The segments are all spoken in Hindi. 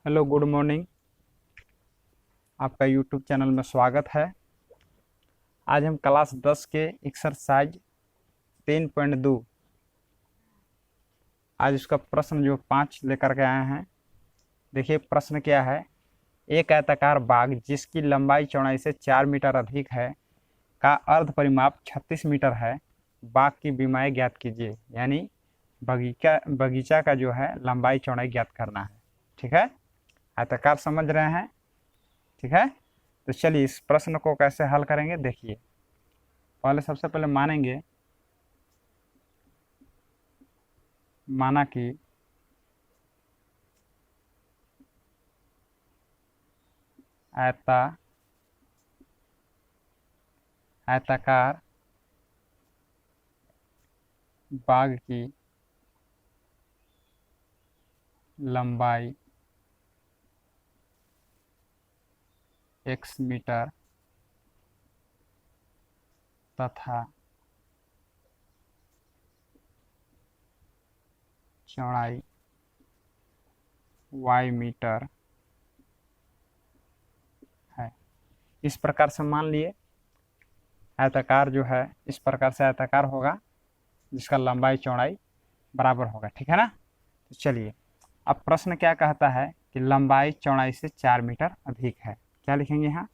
Hello, good morning. आपका यूट्यूब चैनल में स्वागत है। आज हम क्लास 10 के एक्सरसाइज 3.2 आज उसका प्रश्न जो 5 लेकर के आए हैं। देखिए प्रश्न क्या है। एक आयताकार बाग जिसकी लंबाई चौड़ाई से 4 मीटर अधिक है का अर्ध परिमाप 36 मीटर है। बाग की बीमाएं ज्ञात कीजिए। यानी बगीचा का जो है लंबाई चौड़ाई ज्ञात करना है। ठीक है, आयताकार समझ रहे हैं। ठीक है, तो चलिए इस प्रश्न को कैसे हल करेंगे देखिए। पहले सबसे पहले माना कि आयताकार बाग की लंबाई x मीटर तथा चौड़ाई y मीटर है। इस प्रकार से मान लिए आयताकार जो है इस प्रकार से आयताकार होगा जिसका लंबाई चौड़ाई बराबर होगा। ठीक है ना। तो चलिए अब प्रश्न क्या कहता है कि लंबाई चौड़ाई से 4 मीटर अधिक है। क्या लिखेंगे यहाँ?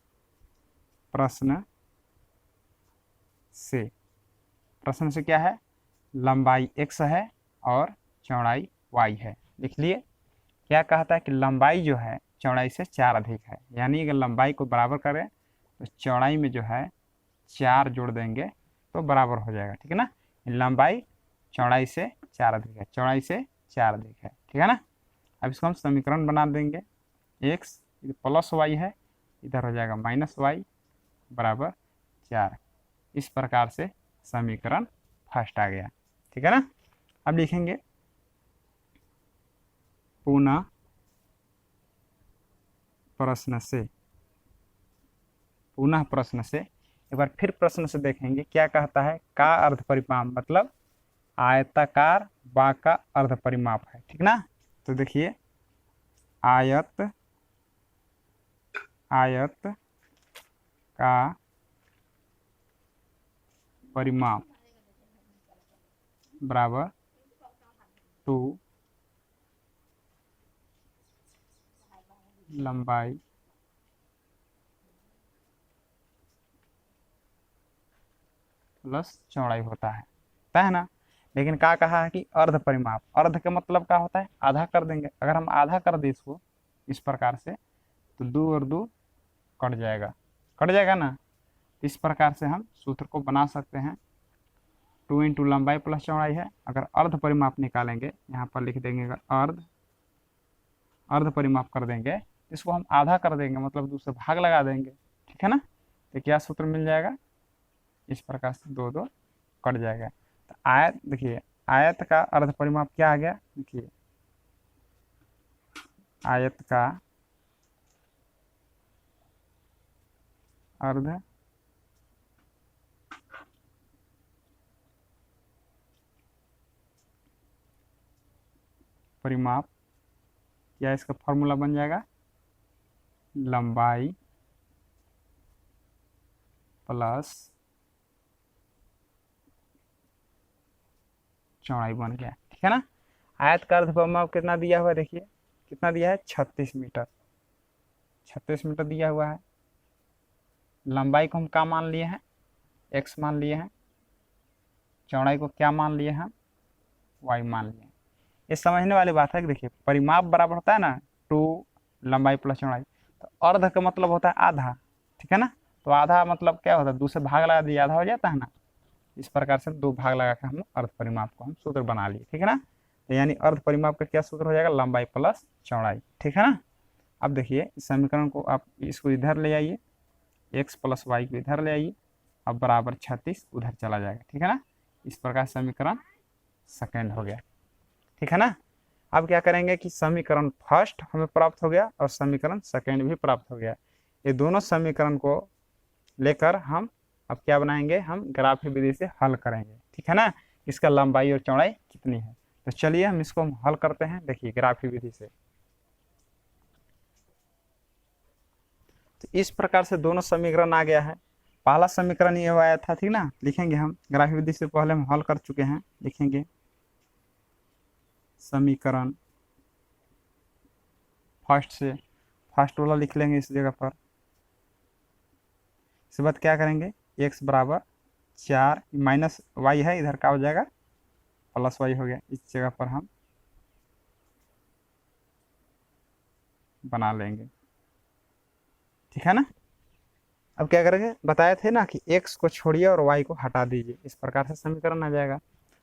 प्रश्न से क्या है? लंबाई x है और चौड़ाई y है। लिख लिए। क्या कहता है कि लंबाई जो है चौड़ाई से 4 अधिक है। यानी अगर लंबाई को बराबर करें तो चौड़ाई में जो है 4 जोड़ देंगे तो बराबर हो जाएगा। ठीक है ना। लंबाई चौड़ाई से 4 अधिक है, चौड़ाई से 4 अधिक है। ठीक है ना। अब इसको हम समीकरण बना देंगे। x प्लस y है, इधर हो जाएगा माइनस y बराबर 4। इस प्रकार से समीकरण फर्स्ट आ गया। ठीक है ना। अब लिखेंगे पुनः प्रश्न से एक बार फिर प्रश्न से देखेंगे क्या कहता है। का अर्ध परिमाप मतलब आयताकार बाग का अर्ध परिमाप है। ठीक ना। तो देखिए आयत का परिमाप बराबर 2 लंबाई प्लस चौड़ाई होता है ना। लेकिन क्या कहा है कि अर्ध परिमाप, अर्ध का मतलब क्या होता है? आधा कर देंगे। अगर हम आधा कर दें इसको इस प्रकार से तो 2 और 2 कट जाएगा ना। इस प्रकार से हम सूत्र को बना सकते हैं। 2 इंटू लंबाई प्लस चौड़ाई है। अगर अर्ध परिमाप निकालेंगे यहाँ पर लिख देंगे, अगर अर्ध परिमाप कर देंगे इसको हम आधा कर देंगे मतलब 2 से भाग लगा देंगे। ठीक है ना। तो क्या सूत्र मिल जाएगा? इस प्रकार से 2 2 कट जाएगा। तो आयत देखिए, आयत का अर्ध परिमाप क्या आ गया? देखिए आयत का अर्ध परिमाप क्या इसका फॉर्मूला बन जाएगा? लंबाई प्लस चौड़ाई बन गया। ठीक है ना। आयत का अर्ध परिमाप कितना दिया हुआ है? देखिए कितना दिया है? 36 मीटर। 36 मीटर दिया हुआ है। लंबाई को हम क्या मान लिए हैं? x मान लिए हैं। चौड़ाई को क्या मान लिए हैं? y मान लिए हैं। ये समझने वाली बात है कि देखिए परिमाप बराबर होता है ना 2 लंबाई प्लस चौड़ाई, तो अर्ध का मतलब होता है आधा। ठीक है ना। तो आधा मतलब क्या होता है? 2 से भाग लगा दिया आधा हो जाता है ना। इस प्रकार से 2 भाग लगा कर हम अर्ध परिमाप को हम सूत्र बना लिए। ठीक है ना। तो यानी अर्ध परिमाप का क्या सूत्र हो जाएगा? लंबाई प्लस चौड़ाई। ठीक है ना। अब देखिए इस समीकरण को आप इसको इधर ले आइए, x प्लस वाई को इधर ले आइए, अब बराबर 36 उधर चला जाएगा। ठीक है ना। इस प्रकार समीकरण सेकेंड हो गया। ठीक है ना। अब क्या करेंगे कि समीकरण फर्स्ट हमें प्राप्त हो गया और समीकरण सेकेंड भी प्राप्त हो गया। ये दोनों समीकरण को लेकर हम अब क्या बनाएंगे? हम ग्राफी विधि से हल करेंगे। ठीक है ना। इसका लंबाई और चौड़ाई कितनी है। तो चलिए हम इसको हल करते हैं। देखिए ग्राफी विधि से तो इस प्रकार से दोनों समीकरण आ गया है। पहला समीकरण ये आया था, ठीक ना, लिखेंगे हम, ग्राफी विधि से पहले हम हल कर चुके हैं, लिखेंगे समीकरण फर्स्ट वाला लिख लेंगे इस जगह पर। इसके बाद क्या करेंगे, x बराबर 4 माइनस वाई है, इधर का हो जाएगा प्लस वाई हो गया, इस जगह पर हम बना लेंगे, ठीक है ना। अब क्या करेंगे, बताए थे ना कि x को छोड़िए और y को हटा दीजिए, इस प्रकार से समीकरण आ जाएगा।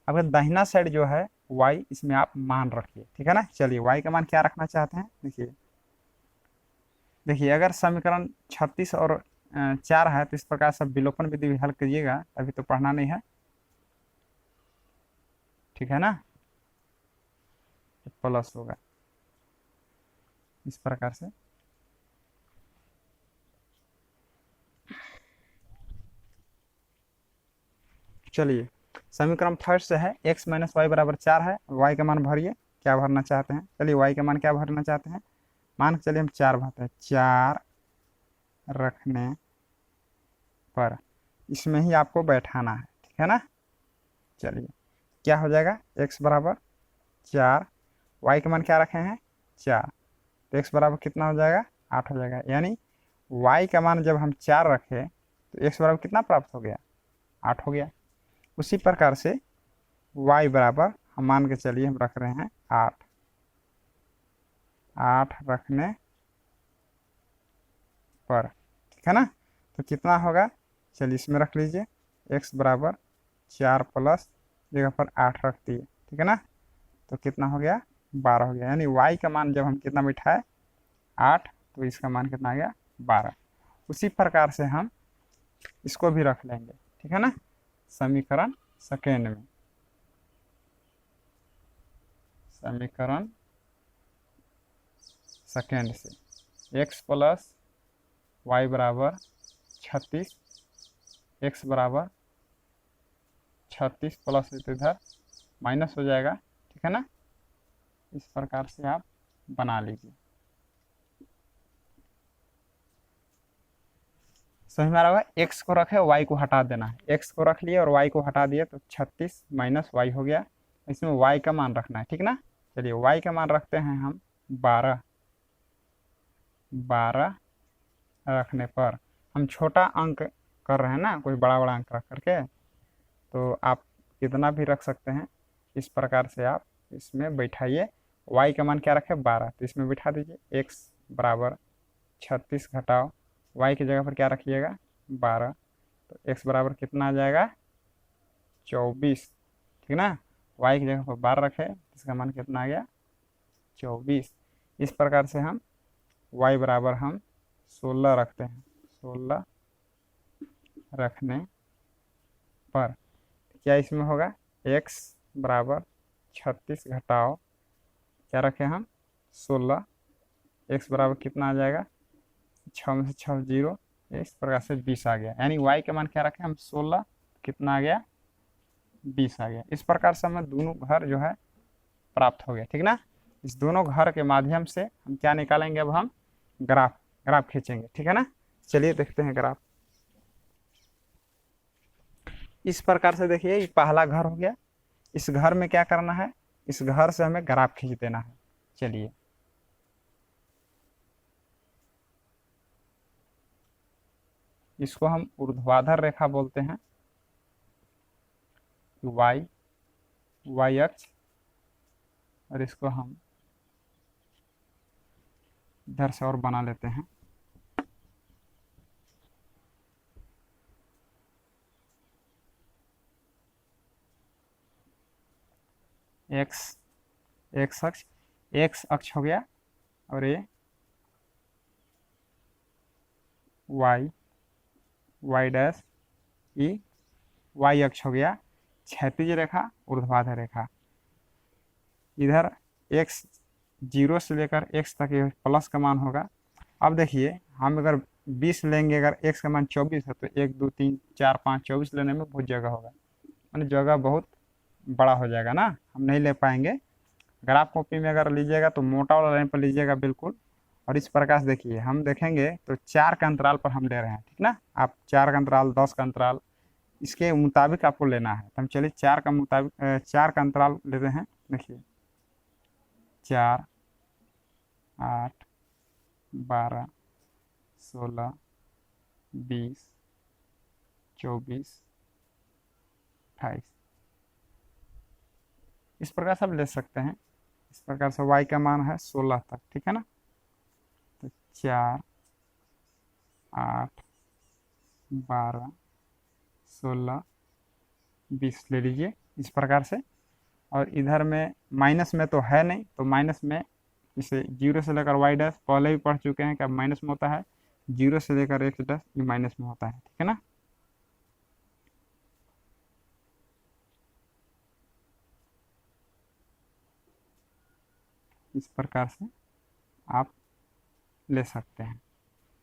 अब दाहिना साइड जो है y, इसमें आप मान रखिए, ठीक है ना। चलिए y का मान क्या रखना चाहते हैं, देखिए अगर समीकरण 36 और 4 है तो इस प्रकार से विलोपन विधि भी हल करिएगा, अभी तो पढ़ना नहीं है, ठीक है ना। प्लस होगा इस प्रकार से। चलिए समीकरण फर्स्ट से है, x माइनस वाई बराबर 4 है, y का मान भरिए, क्या भरना चाहते हैं। चलिए y का मान क्या भरना चाहते हैं, मान के चलिए हम 4 भरते हैं। 4 रखने पर इसमें ही आपको बैठाना है, ठीक है ना। चलिए क्या हो जाएगा, x बराबर 4, y का मान क्या रखे हैं 4, तो x बराबर कितना हो जाएगा 8 हो जाएगा। यानी y का मान जब हम 4 रखे तो x बराबर कितना प्राप्त हो गया, 8 हो गया। उसी प्रकार से y बराबर हम मान के चलिए हम रख रहे हैं 8 रखने पर, ठीक है ना। तो कितना होगा, चलिए इसमें रख लीजिए, x बराबर 4 प्लस जगह पर 8 रख दिए, ठीक है ना। तो कितना हो गया 12 हो गया। यानी y का मान जब हम कितना बिठाए 8, तो इसका मान कितना आ गया 12। उसी प्रकार से हम इसको भी रख लेंगे, ठीक है ना, समीकरण सेकेंड में। समीकरण सेकेंड से x प्लस वाई बराबर 36, x बराबर 36 प्लस इधर माइनस हो जाएगा, ठीक है ना। इस प्रकार से आप बना लीजिए, समझ में आ रहा होगा। x को रखे y को हटा देना है, x को रख लिए और y को हटा दिए तो 36 माइनस वाई हो गया। इसमें y का मान रखना है, ठीक ना। चलिए y का मान रखते हैं हम 12 रखने पर, हम छोटा अंक कर रहे हैं ना, कोई बड़ा बड़ा अंक रख करके, तो आप कितना भी रख सकते हैं। इस प्रकार से आप इसमें बैठाइए, y का मान क्या रखे 12, तो इसमें बिठा दीजिए x बराबर 36 घटाओ y की जगह पर क्या रखिएगा 12, तो x बराबर कितना आ जाएगा 24, ठीक ना। y की जगह पर 12 रखे, इसका मान कितना आ गया 24। इस प्रकार से हम y बराबर हम 16 रखते हैं, 16 रखने पर क्या इसमें होगा, x बराबर 36 घटाओ क्या रखें हम 16, x बराबर कितना आ जाएगा 6 में से 6 0, इस प्रकार से 20 आ गया। यानी y का मान क्या रखें हम 16, कितना आ गया 20 आ गया। इस प्रकार से हमें दोनों घर जो है प्राप्त हो गया, ठीक ना। इस दोनों घर के माध्यम से हम क्या निकालेंगे, अब हम ग्राफ खींचेंगे, ठीक है ना। चलिए देखते हैं ग्राफ। इस प्रकार से देखिए ये पहला घर हो गया, इस घर में क्या करना है, इस घर से हमें ग्राफ खींच देना है। चलिए इसको हम ऊर्ध्वाधर रेखा बोलते हैं, y अक्ष, और इसको हम इधर से और बना लेते हैं। x अक्ष हो गया, और ये y डैश y अक्ष हो गया, क्षैतिज रेखा ऊर्ध्वाधर रेखा। इधर x 0 से लेकर x तक ये प्लस का मान होगा। अब देखिए हम अगर 20 लेंगे, अगर x का मान 24 है तो 1 2 3 4 5 24 लेने में बहुत जगह होगा, मैंने जगह बहुत बड़ा हो जाएगा ना, हम नहीं ले पाएंगे। ग्राफ कॉपी में अगर लीजिएगा तो मोटा वाला लाइन पर लीजिएगा बिल्कुल, और इस प्रकार से देखिए हम देखेंगे तो 4 का अंतराल पर हम ले रहे हैं, ठीक ना। आप 4 का अंतराल, 10 का अंतराल, इसके मुताबिक आपको लेना है। तो हम चलिए 4 का मुताबिक 4 का अंतराल लेते हैं। देखिए 4, 8, 12, 16, 20, 24, 28, इस प्रकार से आप ले सकते हैं। इस प्रकार से y का मान है 16 तक, ठीक है ना। तो 4, 8, 12, 16, 20 ले लीजिए इस प्रकार से। और इधर में माइनस में तो है नहीं, तो माइनस में इसे 0 से लेकर y डैश पहले भी पढ़ चुके हैं कि अब माइनस में होता है, 0 से लेकर x डैश ये माइनस में होता है, ठीक है ना। इस प्रकार से आप ले सकते हैं,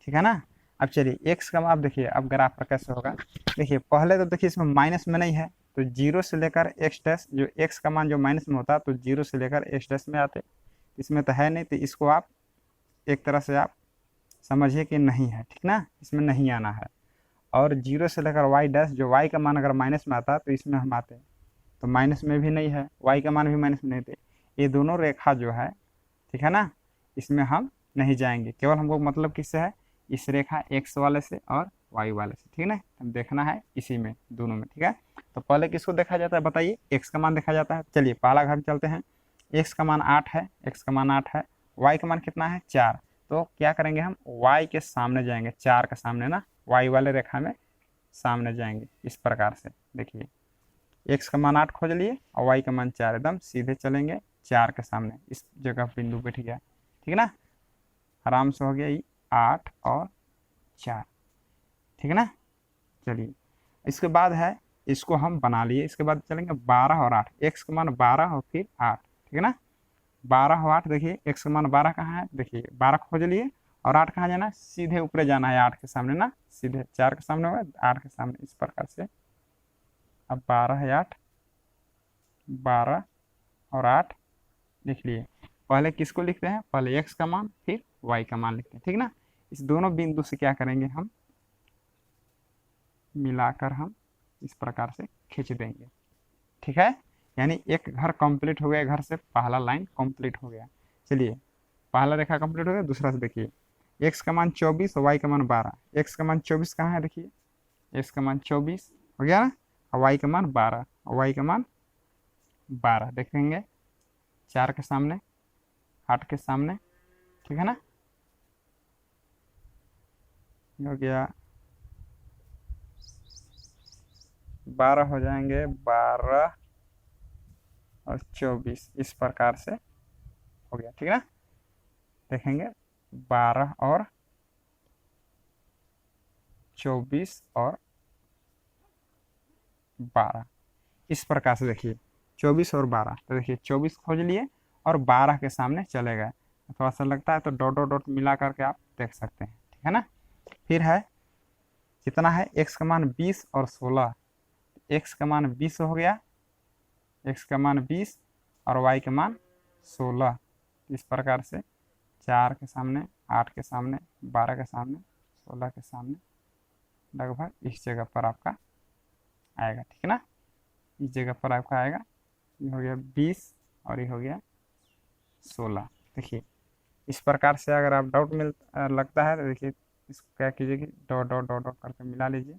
ठीक है ना। अब चलिए x का मान देखिए अब ग्राफ पर कैसे होगा। देखिए पहले तो देखिए इसमें माइनस में नहीं है, तो 0 से लेकर x डैश, जो x का मान जो माइनस में होता तो 0 से लेकर x डैश में आते, इसमें तो है नहीं, तो इसको आप एक तरह से आप समझिए कि नहीं है, ठीक ना, इसमें नहीं आना है। और 0 से लेकर y डैश, जो y का मान अगर माइनस में आता तो इसमें हम आते, तो माइनस में भी नहीं है, y का मान भी माइनस में नहीं थे। ये दोनों रेखा जो है, ठीक है ना, इसमें हम नहीं जाएंगे। केवल हमको मतलब किससे है, इस रेखा x वाले से और y वाले से, ठीक है ना। हम देखना है इसी में, दोनों में, ठीक है। तो पहले किसको देखा जाता है बताइए, x का मान देखा जाता है। चलिए पहला घर चलते हैं। x का मान 8 है, x का मान 8 है, y का मान कितना है 4। तो क्या करेंगे हम, y के सामने जाएंगे, 4 के सामने ना, y वाले रेखा में सामने जाएंगे इस प्रकार से। देखिए x का मान 8 खोज लिए और y का मान 4, एकदम सीधे चलेंगे 4 के सामने, इस जगह बिंदु बैठ गया, ठीक है ना। आराम से हो गया ये 8 और 4, ठीक है ना। चलिए इसके बाद है, इसको हम बना लिए, इसके बाद चलेंगे 12 और 8, x का मान 12 और फिर 8, ठीक है ना। 12 और 8, देखिए x का मान 12 कहाँ है, देखिए 12 खोज लिए, और 8 कहाँ जाना है, सीधे ऊपर जाना है 8 के सामने ना, सीधे 4 के सामने होगा 8 के सामने, इस प्रकार से। अब 12 है 8, 12 और 8 लिख लिए। पहले किसको लिखते हैं, पहले x का मान फिर y का मान लिखते हैं, ठीक ना। इस दोनों बिंदु से क्या करेंगे हम, मिलाकर हम इस प्रकार से खींच देंगे, ठीक है। यानी एक घर कंप्लीट हो गया, घर से पहला लाइन कंप्लीट हो गया। चलिए पहला रेखा कंप्लीट हो गया, दूसरा से देखिए x का मान 24 और y का मान 12। x का मान 24 कहाँ है, देखिए x का मान 24 हो गया ना, और y का मान 12, और y का मान 12 देखेंगे 4 के सामने, 8 के सामने, ठीक है ना। ये हो गया 12 हो जाएंगे, 12 और 24 इस प्रकार से हो गया, ठीक है ना। देखेंगे 12 और 24 और 12 इस प्रकार से। देखिए 24 और 12, तो देखिए 24 खोज लिए और 12 के सामने चले गए, थोड़ा सा लगता है तो डॉट डॉट डॉट मिला करके आप देख सकते हैं, ठीक है ना। फिर है कितना है, x का मान 20 और 16, x का मान 20 हो गया, x का मान 20 और y का मान 16, इस प्रकार से 4 के सामने, 8 के सामने, 12 के सामने, 16 के सामने, लगभग इस जगह पर आपका आएगा, ठीक है ना। इस जगह पर आपका आएगा, ये हो गया 20 और ये हो गया 16। देखिए इस प्रकार से अगर आप डाउट लगता है तो देखिए इसको क्या कीजिए कि डॉट डॉट डॉट डॉट करके मिला लीजिए,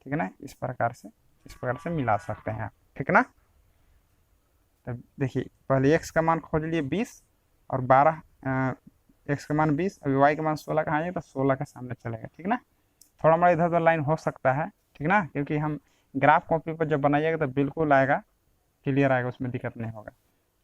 ठीक है ना। इस प्रकार से मिला सकते हैं आप, ठीक है ना। तब देखिए पहले x का मान खोज लिए 20 और 12, x का मान 20, अभी y का मान 16 कहाँ है, तो 16 के सामने चलेगा, ठीक ना। थोड़ा मोड़ा इधर उधर लाइन हो सकता है, ठीक ना, क्योंकि हम ग्राफ कॉपी पर जब बनाइएगा तो बिल्कुल आएगा, क्लियर आएगा, उसमें दिक्कत नहीं होगा।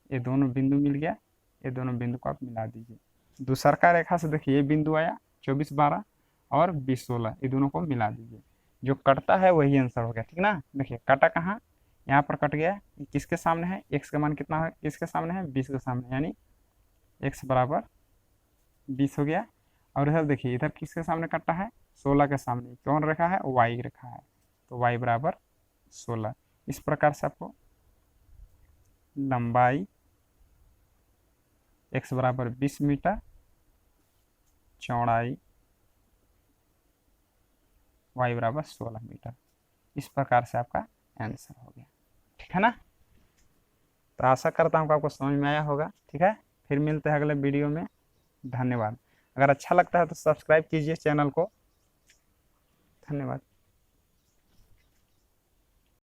ये दोनों बिंदु मिल गया, ये दोनों बिंदु को आप मिला दीजिए। दूसरा रेखा से देखिए ये बिंदु आया 24 12 और 20 16, ये दोनों को मिला दीजिए, जो कटता है वही आंसर हो गया, ठीक ना। देखिए कटा कहाँ, यहाँ पर कट गया, किसके सामने है, x का मान कितना है, किसके सामने है 20 के सामने, यानी x बराबर 20 हो गया। और इधर देखिए इधर किसके सामने कटा है, 16 के सामने, कौन रेखा है, y रेखा है, तो y बराबर 16। इस प्रकार से आपको लंबाई x बराबर 20 मीटर चौड़ाई y बराबर 16 मीटर। इस प्रकार से आपका आंसर हो गया। ठीक है ना। तो आशा करता हूँ कि आपको समझ में आया होगा। ठीक है, फिर मिलते हैं अगले वीडियो में। धन्यवाद। अगर अच्छा लगता है तो सब्सक्राइब कीजिए चैनल को। धन्यवाद।